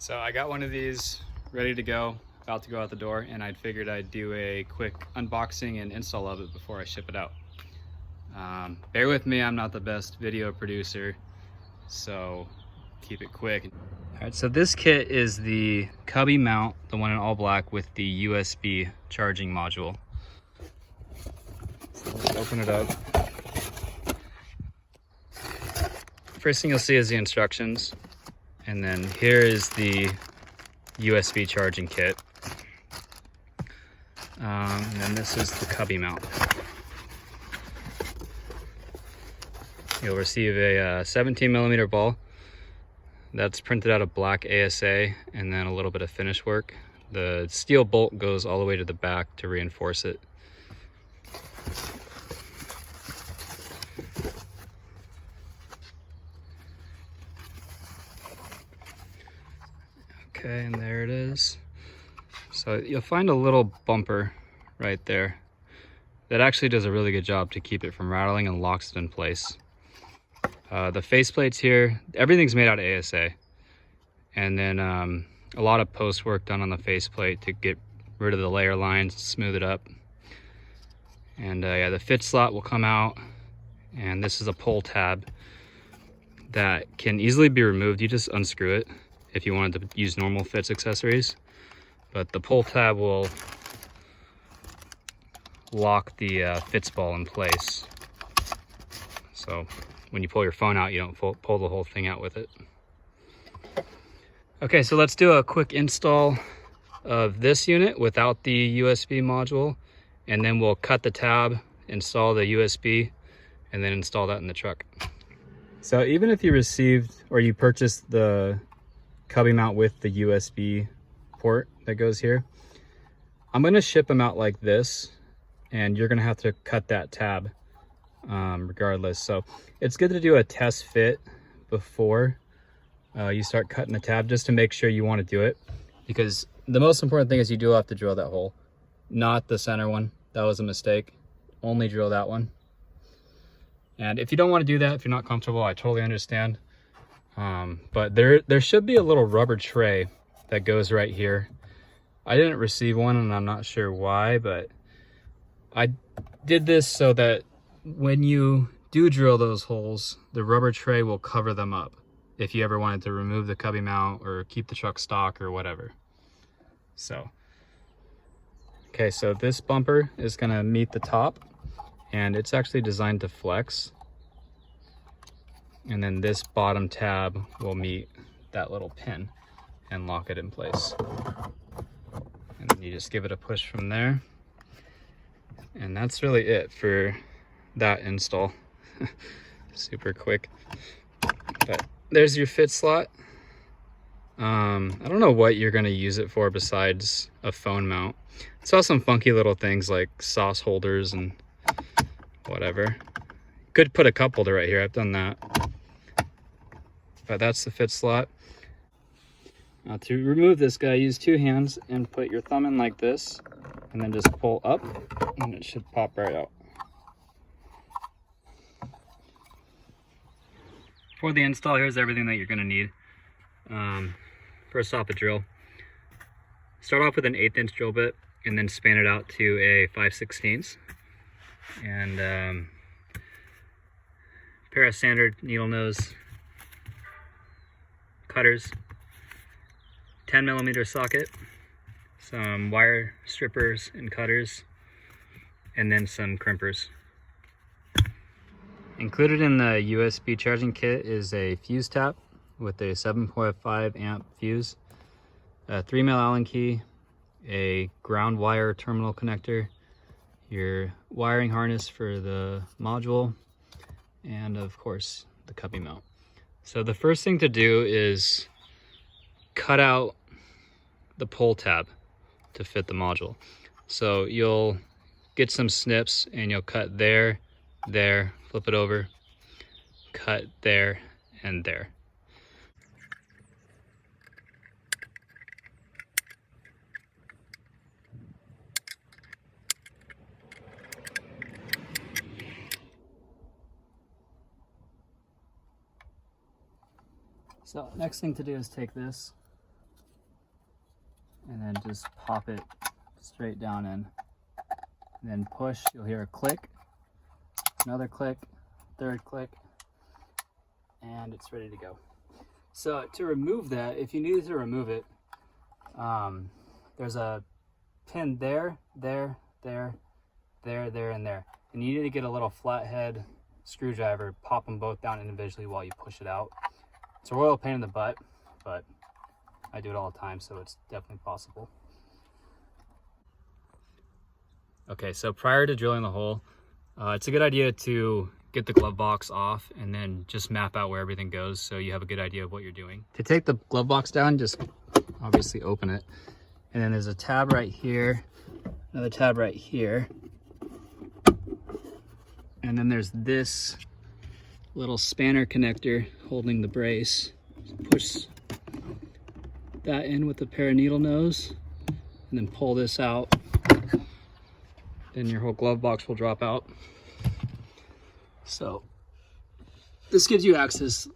So I got one of these ready to go, about to go out the door, and I figured I'd do a quick unboxing and install of it before I ship it out. Bear with me, I'm not the best video producer, so keep it quick. All right, so this kit is the Cubby mount, the one in all black with the USB charging module. So let's open it up. First thing you'll see is the instructions, and then here is the USB charging kit. And then this is the Cubby mount. You'll receive a 17mm ball that's printed out of black ASA, and then a little bit of finish work. The steel bolt goes all the way to the back to reinforce it. Okay, and there it is. So you'll find a little bumper right there that actually does a really good job to keep it from rattling and locks it in place. The faceplates here, everything's made out of ASA, and then a lot of post work done on the faceplate to get rid of the layer lines, smooth it up. And yeah, the fit slot will come out, and this is a pull tab that can easily be removed. You just unscrew it if you wanted to use normal fits accessories, but the pull tab will lock the fits ball in place. So when you pull your phone out, you don't pull the whole thing out with it. Okay, so let's do a quick install of this unit without the USB module, and then we'll cut the tab, install the USB, and then install that in the truck. So even if you received or you purchased the Cubby mount with the USB port that goes here, I'm going to ship them out like this, and you're going to have to cut that tab regardless. So it's good to do a test fit before you start cutting the tab, just to make sure you want to do it, because the most important thing is you do have to drill that hole, not the center one. That was a mistake. Only drill that one. And if you don't want to do that, if you're not comfortable, I totally understand. But there should be a little rubber tray that goes right here. I didn't receive one, and I'm not sure why, but I did this so that when you do drill those holes, the rubber tray will cover them up if you ever wanted to remove the Cubby mount or keep the truck stock or whatever. So, okay, so this bumper is gonna meet the top, and it's actually designed to flex. And then this bottom tab will meet that little pin and lock it in place. And then you just give it a push from there. And that's really it for that install. Super quick. But there's your fit slot. I don't know what you're gonna use it for besides a phone mount. I saw some funky little things like sauce holders and whatever. Could put a cup holder right here, I've done that. But that's the fit slot. Now to remove this guy, use two hands and put your thumb in like this, and then just pull up, and it should pop right out. For the install, here's everything that you're gonna need. First off, a drill. Start off with an 1/8 inch drill bit, and then span it out to a 5/16. And pair of standard needle nose cutters, 10mm socket, some wire strippers and cutters, and then some crimpers. Included in the USB charging kit is a fuse tap with a 7.5 amp fuse, a 3mm Allen key, a ground wire terminal connector, your wiring harness for the module, and of course the Cubby mount. So the first thing to do is cut out the pull tab to fit the module. So you'll get some snips and you'll cut there, there, flip it over, cut there and there. So next thing to do is take this then just pop it straight down in. And then push, you'll hear a click, another click, third click, and it's ready to go. So to remove that, if you need to remove it, there's a pin there, there, there, there, there, and there. And you need to get a little flathead screwdriver, pop them both down individually while you push it out. It's a royal pain in the butt, but I do it all the time, so it's definitely possible. Okay, so prior to drilling the hole, it's a good idea to get the glove box off and then just map out where everything goes so you have a good idea of what you're doing. To take the glove box down, just obviously open it. And then there's a tab right here, another tab right here. And then there's this little spanner connector holding the brace. So push that in with a pair of needle nose and then pull this out. Then your whole glove box will drop out. So this gives you access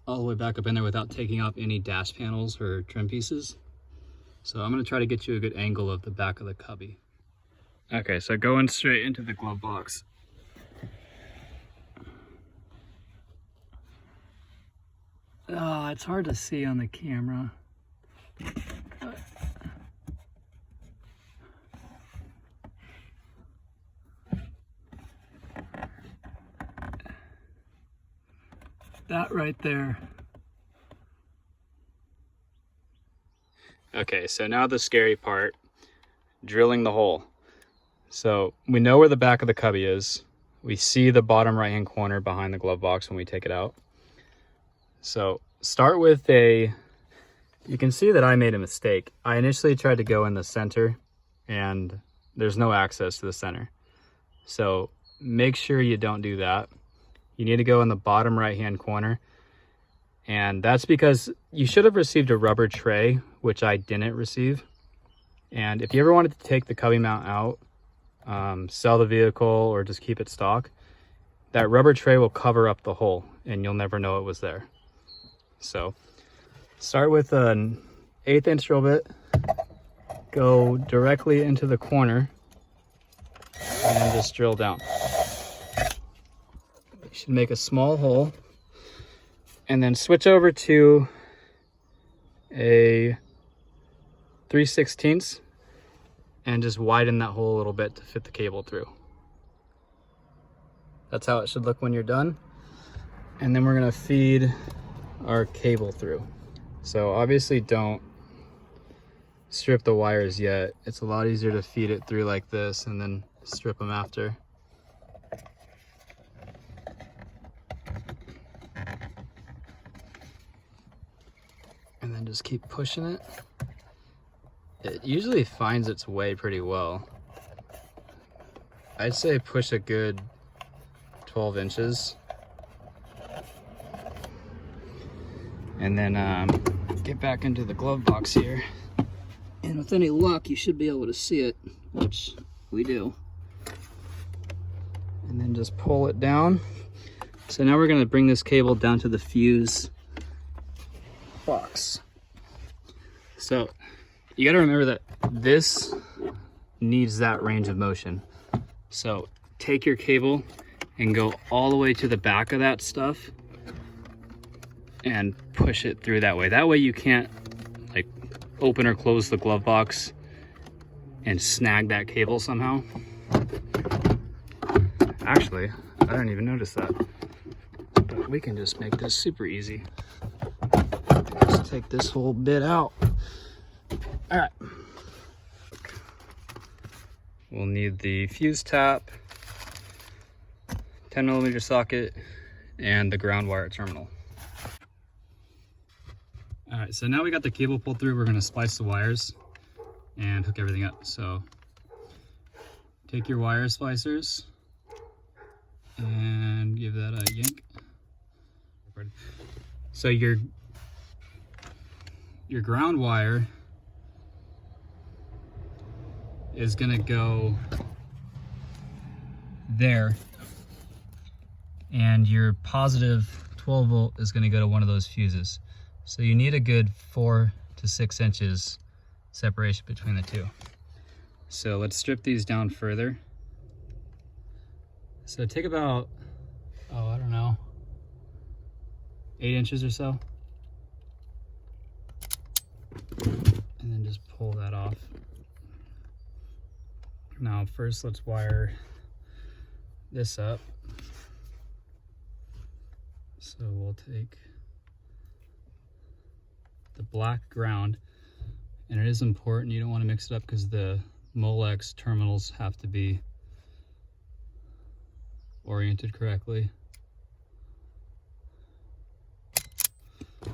all the way back up in there without taking off any dash panels or trim pieces. So I'm gonna try to get you a good angle of the back of the cubby. Okay, so going straight into the glove box. Oh, it's hard to see on the camera. That right there. Okay, so now the scary part, drilling the hole. So we know where the back of the cubby is. We see the bottom right hand corner behind the glove box when we take it out. So start with you can see that I made a mistake. I initially tried to go in the center and there's no access to the center. So make sure you don't do that. You need to go in the bottom right hand corner. And that's because you should have received a rubber tray, which I didn't receive. And if you ever wanted to take the cubby mount out, sell the vehicle or just keep it stock, that rubber tray will cover up the hole and you'll never know it was there. So start with an 1/8 inch drill bit, go directly into the corner and then just drill down. You should make a small hole and then switch over to a 3/16 and just widen that hole a little bit to fit the cable through. That's how it should look when you're done. And then we're gonna feed our cable through. So obviously don't strip the wires yet. It's a lot easier to feed it through like this and then strip them after. And then just keep pushing it. It usually finds its way pretty well. I'd say push a good 12 inches. And then get back into the glove box here. And with any luck, you should be able to see it, which we do. And then just pull it down. So now we're gonna bring this cable down to the fuse box. So you gotta remember that this needs that range of motion. So take your cable and go all the way to the back of that stuff and push it through that way. That way you can't like open or close the glove box and snag that cable somehow. Actually, I didn't even notice that. But we can just make this super easy. Just take this whole bit out. All right. We'll need the fuse tap, 10mm socket, and the ground wire terminal. All right, so now we got the cable pulled through, we're gonna splice the wires and hook everything up. So take your wire splicers and give that a yank. So your ground wire is gonna go there, and your positive 12 volt is gonna go to one of those fuses. So you need a good 4 to 6 inches separation between the two. So let's strip these down further. So take about, oh, I don't know, 8 inches or so. And then just pull that off. Now first let's wire this up. So we'll take the black ground, and it is important, you don't want to mix it up because the Molex terminals have to be oriented correctly. Okay.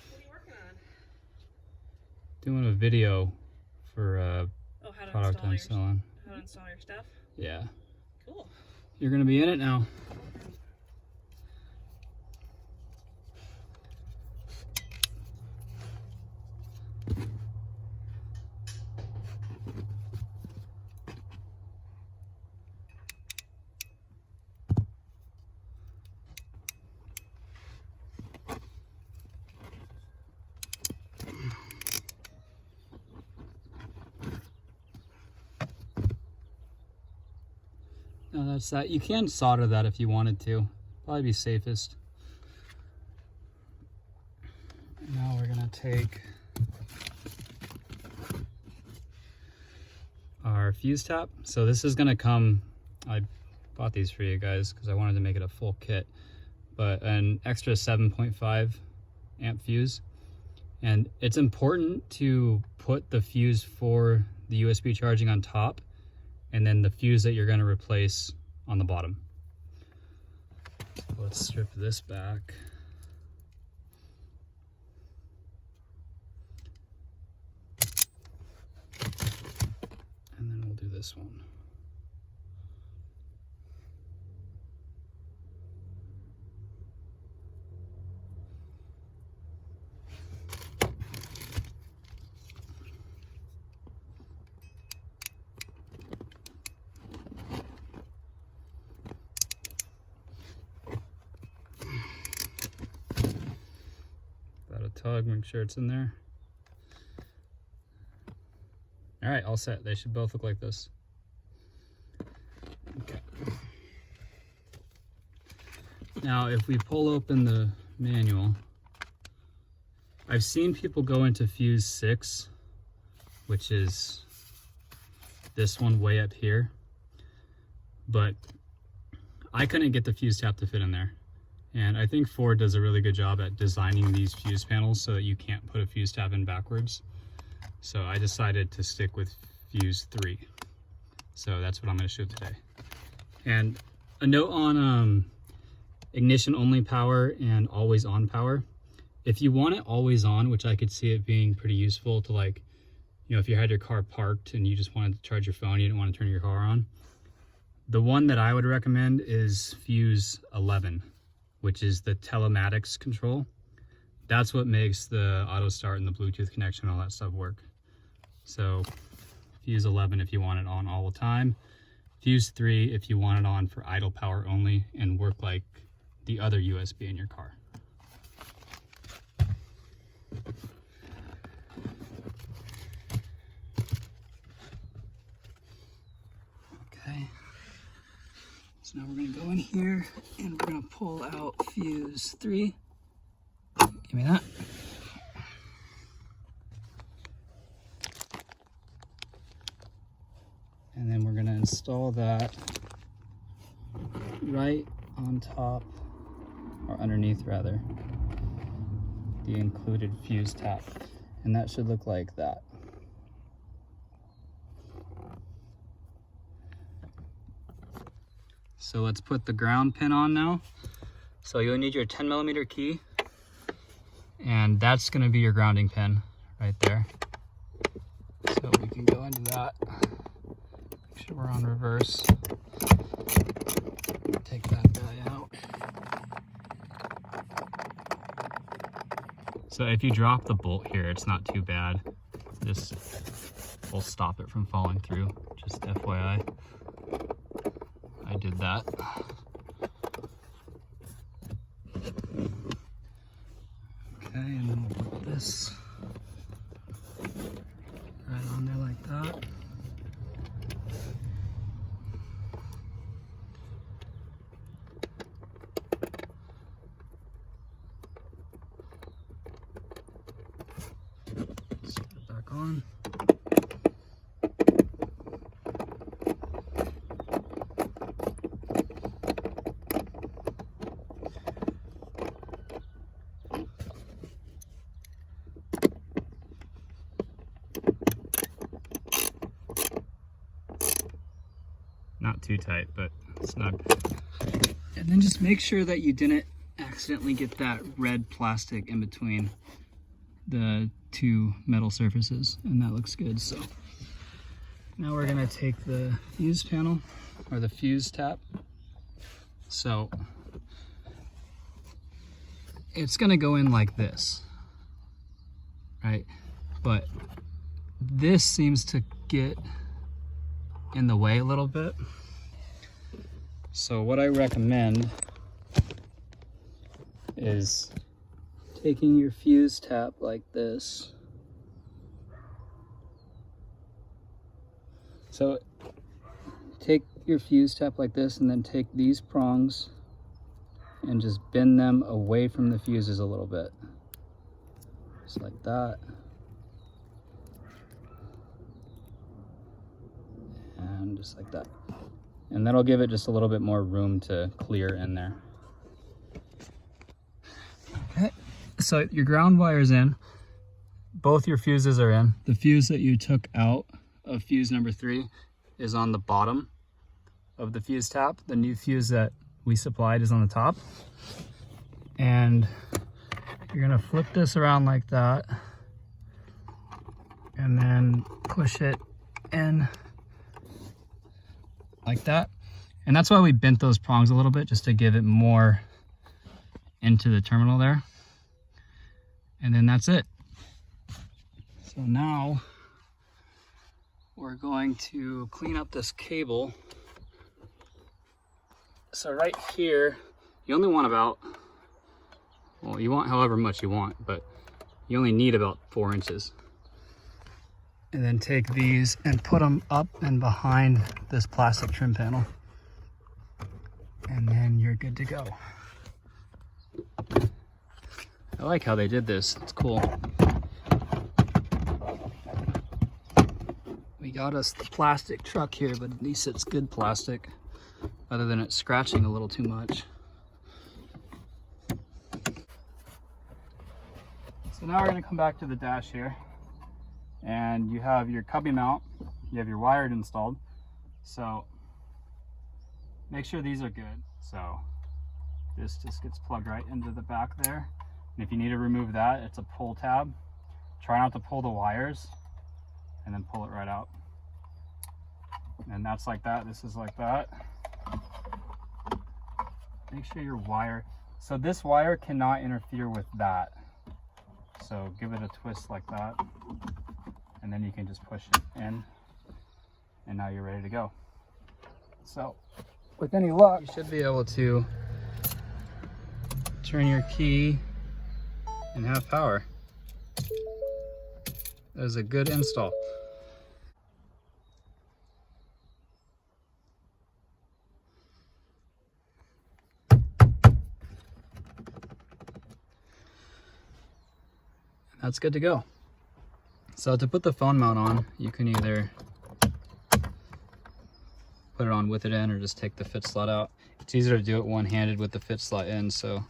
What are you working on? Doing a video for how to product I'm selling. How to install your stuff? Yeah. Cool. You're gonna be in it now. No, that's that. You can solder that if you wanted to. Probably be safest. Now we're gonna take our fuse tap. So this is gonna come, I bought these for you guys because I wanted to make it a full kit, but an extra 7.5 amp fuse. And it's important to put the fuse for the USB charging on top, and then the fuse that you're going to replace on the bottom. So let's strip this back. And then we'll do this one. Tug, make sure it's in there. All right, all set. They should both look like this. Okay. Now, if we pull open the manual, I've seen people go into fuse 6, which is this one way up here, but I couldn't get the fuse tap to fit in there. And I think Ford does a really good job at designing these fuse panels so that you can't put a fuse tab in backwards. So I decided to stick with fuse 3. So that's what I'm going to show today. And a note on ignition only power and always on power. If you want it always on, which I could see it being pretty useful to, like, you know, if you had your car parked and you just wanted to charge your phone, you didn't want to turn your car on. The one that I would recommend is fuse 11. Which is the telematics control. That's what makes the auto start and the Bluetooth connection and all that stuff work. So fuse 11 if you want it on all the time. Fuse 3 if you want it on for idle power only and work like the other USB in your car. Okay. So now we're going to go in here and we're going to pull out fuse 3. Give me that. And then we're going to install that right on top, or underneath rather, the included fuse tap. And that should look like that. So let's put the ground pin on now. So you'll need your 10mm key, and that's going to be your grounding pin right there. So we can go into that. Make sure we're on reverse. Take that guy out. So if you drop the bolt here, it's not too bad. This will stop it from falling through, just FYI. I did that. Not too tight, but snug. And then just make sure that you didn't accidentally get that red plastic in between the two metal surfaces, and that looks good. So now we're gonna take the fuse panel, or the fuse tap. So it's gonna go in like this, right? But this seems to get in the way a little bit. So what I recommend is taking your fuse tap like this. So take your fuse tap like this, and then take these prongs and just bend them away from the fuses a little bit. Just like that. And just like that. And that'll give it just a little bit more room to clear in there. Okay, so your ground wire's in. Both your fuses are in. The fuse that you took out of fuse number 3 is on the bottom of the fuse tap. The new fuse that we supplied is on the top. And you're gonna flip this around like that, and then push it in like that. And that's why we bent those prongs a little bit, just to give it more into the terminal there. And then that's it. So now we're going to clean up this cable. So right here, you only want about, well, you want however much you want, but you only need about 4 inches. And then take these and put them up and behind this plastic trim panel. And then you're good to go. I like how they did this, it's cool. We got us the plastic truck here, but at least it's good plastic, other than it scratching a little too much. So now we're gonna come back to the dash here, and you have your cubby mount, you have your wired installed. So make sure these are good. So this just gets plugged right into the back there. And if you need to remove that, it's a pull tab. Try not to pull the wires, and then pull it right out. And that's like that, this is like that. Make sure your wire, so this wire cannot interfere with that. So give it a twist like that, and then you can just push it in, and now you're ready to go. So with any luck, you should be able to turn your key and have power. That was a good install. That's good to go. So to put the phone mount on, you can either put it on with it in, or just take the fit slot out. It's easier to do it one-handed with the fit slot in, so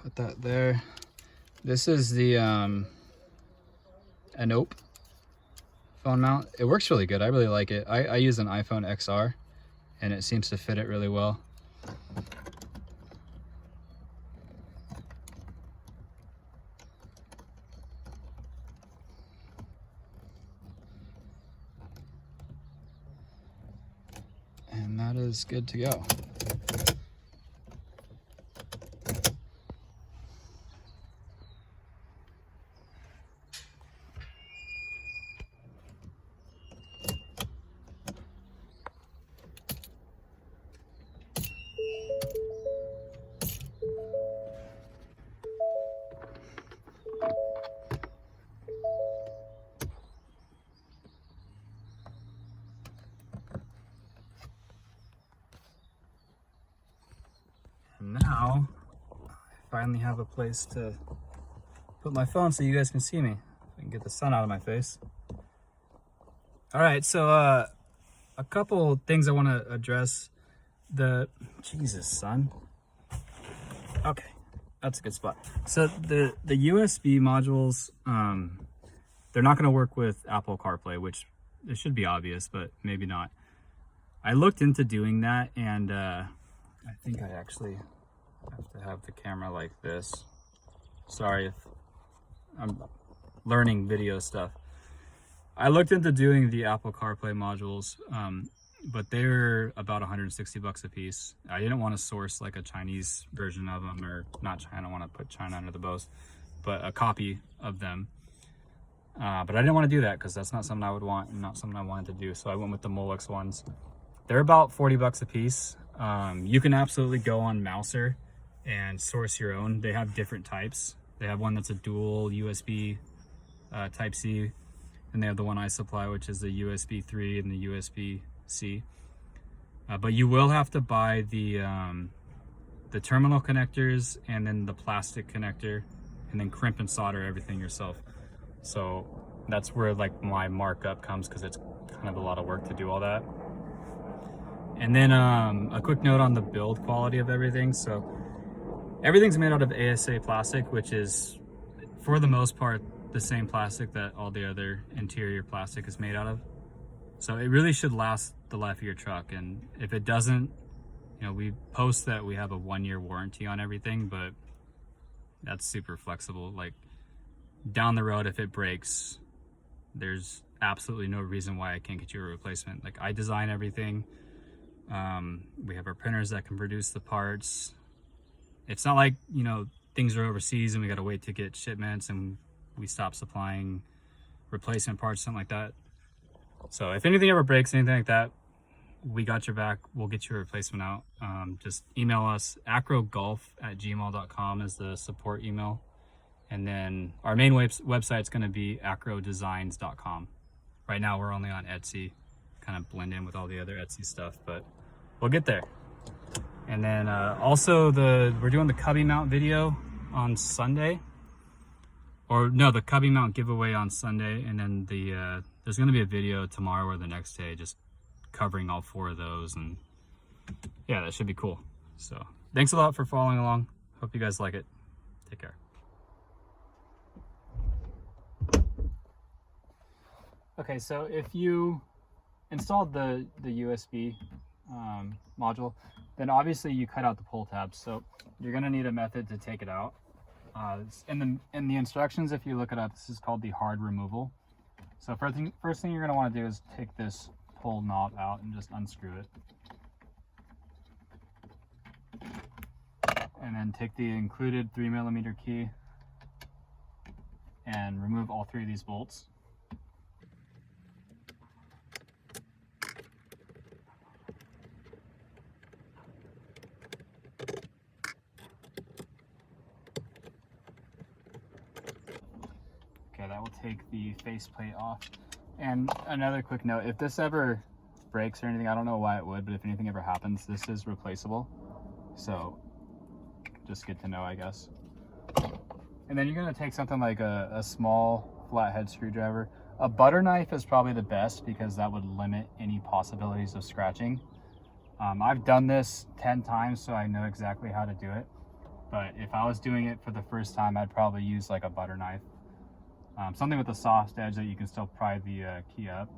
put that there. This is the Anope phone mount. It works really good. I really like it. I use an iPhone XR, and it seems to fit it really well. And that is good to go. And now I finally have a place to put my phone so you guys can see me. I can get the sun out of my face. All right, so a couple things I want to address. Jesus, son. Okay, that's a good spot. So the USB modules, they're not going to work with Apple CarPlay, which it should be obvious, but maybe not. I looked into doing that, and I think I actually have to have the camera like this. Sorry if I'm learning video stuff. I looked into doing the Apple CarPlay modules, but they're about 160 bucks a piece. I didn't want to source like a Chinese version of them, or not China, I don't want to put China under the bus, but a copy of them. But I didn't want to do that because that's not something I would want and not something I wanted to do. So I went with the Molex ones. They're about 40 bucks a piece. You can absolutely go on Mouser and source your own. They have different types. They have one that's a dual USB Type-C, and they have the one I supply, which is the USB 3 and the USB-C. But you will have to buy the terminal connectors and then the plastic connector, and then crimp and solder everything yourself. So that's where like my markup comes, because it's kind of a lot of work to do all that. And then a quick note on the build quality of everything. So everything's made out of ASA plastic, which is for the most part the same plastic that all the other interior plastic is made out of. So it really should last the life of your truck. And if it doesn't, you know, we post that we have a 1-year warranty on everything, but that's super flexible. Like, down the road, if it breaks, there's absolutely no reason why I can't get you a replacement. Like, I design everything. We have our printers that can produce the parts. It's not like, you know, things are overseas and we got to wait to get shipments and we stop supplying replacement parts, something like that. So if anything ever breaks, anything like that, we got your back. We'll get you a replacement out. Just email us. akrogolf@gmail.com is the support email. And then our main website is going to be akrodesigns.com. Right now we're only on Etsy, kind of blend in with all the other Etsy stuff, but we'll get there. And then also we're doing the Cubby mount video on Sunday, or no, the Cubby mount giveaway on Sunday. And then there's going to be a video tomorrow or the next day just covering all 4 of those. And yeah, that should be cool. So thanks a lot for following along. Hope you guys like it. Take care. Okay, so if you installed the USB module, then obviously you cut out the pull tabs. So you're gonna need a method to take it out. In the instructions, if you look it up, this is called the hard removal. So first thing you're gonna wanna do is take this pull knob out and just unscrew it. And then take the included 3mm key and remove all 3 of these bolts. Okay, that will take the faceplate off. And another quick note, if this ever breaks or anything, I don't know why it would, but if anything ever happens, this is replaceable. So just good to know, I guess. And then you're gonna take something like a small flathead screwdriver. A butter knife is probably the best because that would limit any possibilities of scratching. I've done this 10 times, so I know exactly how to do it. But if I was doing it for the first time, I'd probably use like a butter knife. Something with a soft edge that you can still pry the key up.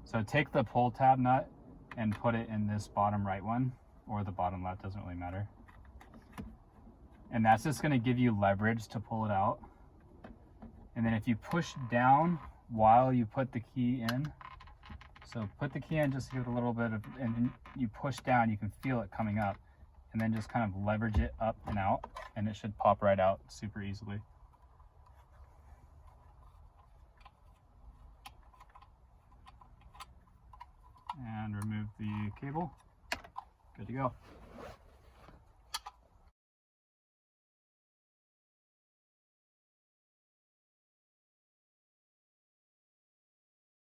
So take the pull tab nut and put it in this bottom right one, or the bottom left, doesn't really matter. And that's just gonna give you leverage to pull it out. And then if you push down while you put the key in, so put the key in, just give it a little bit of, and you push down, you can feel it coming up, and then just kind of leverage it up and out, and it should pop right out super easily. And remove the cable. Good to go.